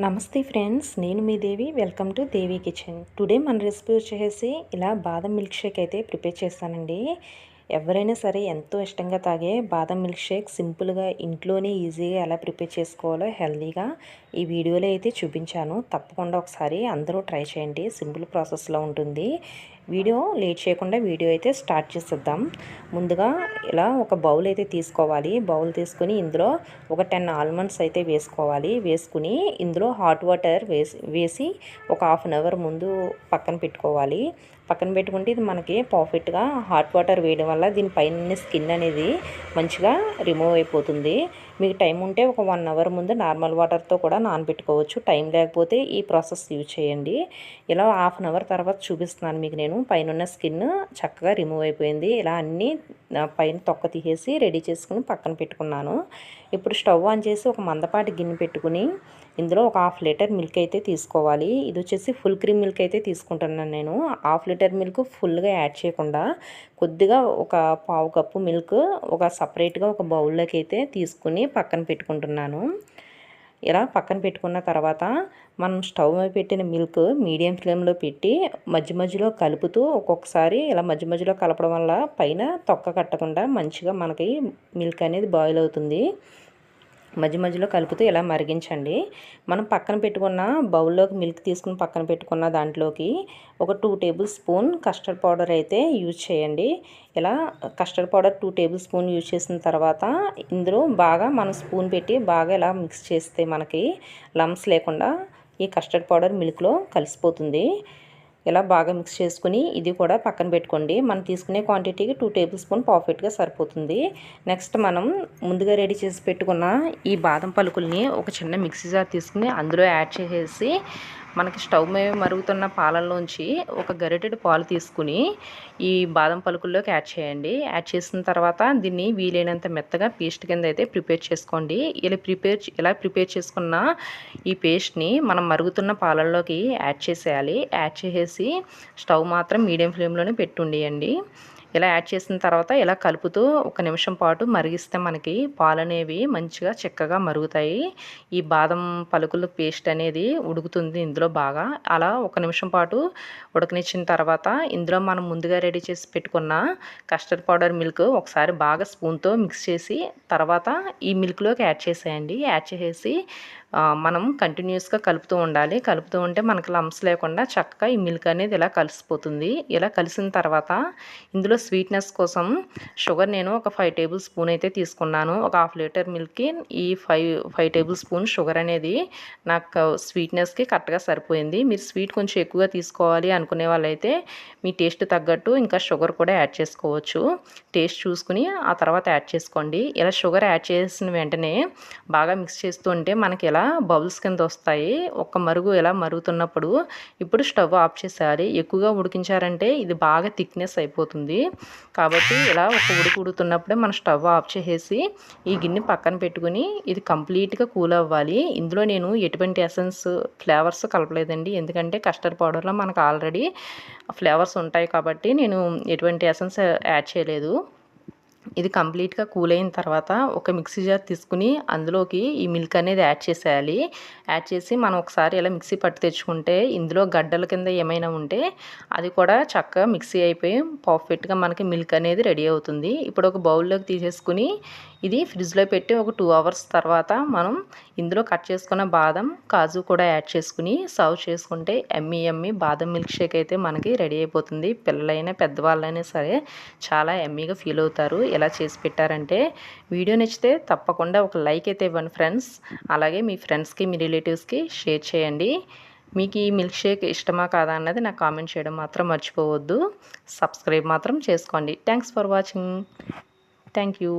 నమస్తే ఫ్రెండ్స్, నేను మీ Devi. Welcome to Devi kitchen. Today మన రెసిపీ వచ్చేసి ఇలా బాదం మిల్క్ షేక్ అయితే ప్రిపేర్ చేస్తానండి. ఎవరైనా సరే ఎంతో ఇష్టంగా తాగే బాదం మిల్క్ షేక్ సింపుల్గా ఇంట్లోనే ఈజీగా ఎలా ప్రిపేర్ చేసుకోవాలో హెల్తీగా ఈ వీడియోలో అయితే చూపించాను. తప్పకుండా ఒకసారి అందరూ ట్రై చేయండి. సింపుల్ ప్రాసెస్లో ఉంటుంది. వీడియో లేట్ చేయకుండా వీడియో అయితే స్టార్ట్ చేసేద్దాం. ముందుగా ఇలా ఒక బౌల్ అయితే తీసుకోవాలి. బౌల్ తీసుకుని ఇందులో ఒక 10 ఆల్మండ్స్ అయితే వేసుకోవాలి. వేసుకుని ఇందులో హాట్ వాటర్ వేసి ఒక హాఫ్ అన్ అవర్ ముందు పక్కన పెట్టుకోవాలి. పక్కన పెట్టుకుంటే ఇది మనకి పర్ఫెక్ట్గా హాట్ వాటర్ వేయడం వల్ల దీనిపైన స్కిన్ అనేది మంచిగా రిమూవ్ అయిపోతుంది. మీకు టైం ఉంటే ఒక 1 అవర్ ముందు నార్మల్ వాటర్తో కూడా నానబెట్టుకోవచ్చు. టైం లేకపోతే ఈ ప్రాసెస్ యూజ్ చేయండి. ఇలా హాఫ్ అన్ అవర్ తర్వాత చూపిస్తున్నాను మీకు నేను. పైన స్కిన్ చక్కగా రిమూవ్ అయిపోయింది. ఇలా అన్నీ పైన తొక్క తీసేసి రెడీ చేసుకుని పక్కన పెట్టుకున్నాను. ఇప్పుడు స్టవ్ ఆన్ చేసి ఒక మందపాటి గిన్నె పెట్టుకుని ఇందులో ఒక హాఫ్ లీటర్ మిల్క్ అయితే తీసుకోవాలి. ఇది వచ్చేసి ఫుల్ క్రీమ్ మిల్క్ అయితే తీసుకుంటున్నాను నేను. హాఫ్ లీటర్ మిల్క్ ఫుల్గా యాడ్ చేయకుండా కొద్దిగా ఒక పావు కప్పు మిల్క్ సపరేట్గా ఒక బౌల్లోకి అయితే తీసుకుని పక్కన పెట్టుకుంటున్నాను. ఇలా పక్కన పెట్టుకున్న తర్వాత మనం స్టవ్ మీద పెట్టిన మిల్క్ మీడియం ఫ్లేమ్లో పెట్టి మధ్య మధ్యలో కలుపుతూ ఒక్కొక్కసారి ఇలా మధ్య మధ్యలో కలపడం వల్ల పైన తొక్క కట్టకుండా మంచిగా మనకి మిల్క్ అనేది బాయిల్ అవుతుంది. మధ్య మధ్యలో కలుపుతూ ఇలా మరిగించండి. మనం పక్కన పెట్టుకున్న బౌల్లోకి మిల్క్ తీసుకుని పక్కన పెట్టుకున్న దాంట్లోకి ఒక 2 టేబుల్ స్పూన్ కస్టర్డ్ పౌడర్ అయితే యూజ్ చేయండి. ఇలా custard powder 2 table spoon use చేసిన తర్వాత ఇందులో బాగా మనం స్పూన్ పెట్టి బాగా ఇలా మిక్స్ చేస్తే మనకి లమ్స్ లేకుండా ఈ కస్టర్డ్ పౌడర్ మిల్క్లో కలిసిపోతుంది. ఇలా బాగా మిక్స్ చేసుకుని ఇది కూడా పక్కన పెట్టుకోండి. మనం తీసుకునే క్వాంటిటీకి 2 టేబుల్ స్పూన్ పర్ఫెక్ట్గా సరిపోతుంది. నెక్స్ట్ మనం ముందుగా రెడీ చేసి పెట్టుకున్న ఈ బాదం పలుకుల్ని ఒక చిన్న మిక్సీ జార్ తీసుకుని అందులో యాడ్ చేసేసి మనకి స్టవ్ మీద మరుగుతున్న పాలల్లోంచి ఒక గరిటెడు పాలు తీసుకుని ఈ బాదం పలుకుల్లోకి యాడ్ చేయండి. యాడ్ చేసిన తర్వాత దీన్ని వీలైనంత మెత్తగా పేస్ట్ కింద అయితే ప్రిపేర్ చేసుకోండి. ఇలా ప్రిపేర్ చేసుకున్న ఈ పేస్ట్ని మనం మరుగుతున్న పాలల్లోకి యాడ్ చేసేయాలి. యాడ్ చేసేసి స్టవ్ మాత్రం మీడియం ఫ్లేమ్లోనే పెట్టుండియండి. ఇలా యాడ్ చేసిన తర్వాత ఇలా కలుపుతూ 1 నిమిషం పాటు మరిగిస్తే మనకి పాలు అనేవి మంచిగా చిక్కగా మరుగుతాయి. ఈ బాదం పలుకుల పేస్ట్ అనేది ఉడుకుతుంది ఇందులో బాగా. అలా 1 నిమిషం పాటు ఉడకనిచ్చిన తర్వాత ఇందులో మనం ముందుగా రెడీ చేసి పెట్టుకున్న కస్టర్డ్ పౌడర్ మిల్క్ ఒకసారి బాగా స్పూన్తో మిక్స్ చేసి తర్వాత ఈ మిల్క్లోకి యాడ్ చేసేయండి. యాడ్ చేసేసి మనం కంటిన్యూస్గా కలుపుతూ ఉండాలి. కలుపుతూ ఉంటే మనకి లమ్స్ లేకుండా చక్కగా ఈ మిల్క్ అనేది ఇలా కలిసిపోతుంది. ఇలా కలిసిన తర్వాత ఇందులో స్వీట్నెస్ కోసం షుగర్ నేను ఒక 5 టేబుల్ స్పూన్ అయితే తీసుకున్నాను. ఒక హాఫ్ లీటర్ మిల్క్కి ఈ 5 టేబుల్ స్పూన్ షుగర్ అనేది నాకు స్వీట్నెస్కి కరెక్ట్గా సరిపోయింది. మీరు స్వీట్ కొంచెం ఎక్కువగా తీసుకోవాలి అనుకునే వాళ్ళైతే మీ టేస్ట్ తగ్గట్టు ఇంకా షుగర్ కూడా యాడ్ చేసుకోవచ్చు. టేస్ట్ చూసుకుని ఆ తర్వాత యాడ్ చేసుకోండి. ఇలా షుగర్ యాడ్ చేసిన వెంటనే బాగా మిక్స్ చేస్తూ ఉంటే మనకి ఇలా బబుల్స్ కింద వస్తాయి. ఒక మరుగు ఇలా మరుగుతున్నప్పుడు ఇప్పుడు స్టవ్ ఆఫ్ చేసేయాలి. ఎక్కువగా ఉడికించారంటే ఇది బాగా థిక్నెస్ అయిపోతుంది. కాబట్టి ఇలా ఒక ఉడుకుతున్నప్పుడే మనం స్టవ్ ఆఫ్ చేసేసి ఈ గిన్నె పక్కన పెట్టుకుని ఇది కంప్లీట్గా కూల్ అవ్వాలి. ఇందులో నేను ఎటువంటి ఎసెన్స్ ఫ్లేవర్స్ కలపలేదండి. ఎందుకంటే కస్టర్డ్ పౌడర్లో మనకు ఆల్రెడీ ఫ్లేవర్స్ ఉంటాయి కాబట్టి నేను ఎటువంటి ఎసెన్స్ యాడ్ చేయలేదు. ఇది కంప్లీట్గా కూల్ అయిన తర్వాత ఒక మిక్సీ జార్ తీసుకుని అందులోకి ఈ మిల్క్ అనేది యాడ్ చేసేయాలి. యాడ్ చేసి మనం ఒకసారి ఇలా మిక్సీ పట్టి తెచ్చుకుంటే ఇందులో గడ్డల కింద ఏమైనా ఉంటే అది కూడా చక్కగా మిక్సీ అయిపోయి పర్ఫెక్ట్గా మనకి మిల్క్ అనేది రెడీ అవుతుంది. ఇప్పుడు ఒక బౌల్లోకి తీసేసుకుని ఇది ఫ్రిడ్జ్లో పెట్టి ఒక 2 అవర్స్ తర్వాత మనం ఇందులో కట్ చేసుకున్న బాదం కాజు కూడా యాడ్ చేసుకుని సర్వ్ చేసుకుంటే ఎమ్మీ బాదం మిల్క్ షేక్ అయితే మనకి రెడీ అయిపోతుంది. పిల్లలైనా పెద్దవాళ్ళైనా సరే చాలా ఎమ్మీగా ఫీల్ అవుతారు ఇలా చేసి పెట్టారంటే. వీడియో నచ్చితే తప్పకుండా ఒక లైక్ అయితే ఇవ్వండి ఫ్రెండ్స్. అలాగే మీ ఫ్రెండ్స్కి మీ రిలేటివ్స్కి షేర్ చేయండి. మీకు ఈ మిల్క్ షేక్ ఇష్టమా కాదా అన్నది నాకు కామెంట్ చేయడం మాత్రం మర్చిపోవద్దు. సబ్స్క్రైబ్ మాత్రం చేసుకోండి. Thanks for watching. Thank you.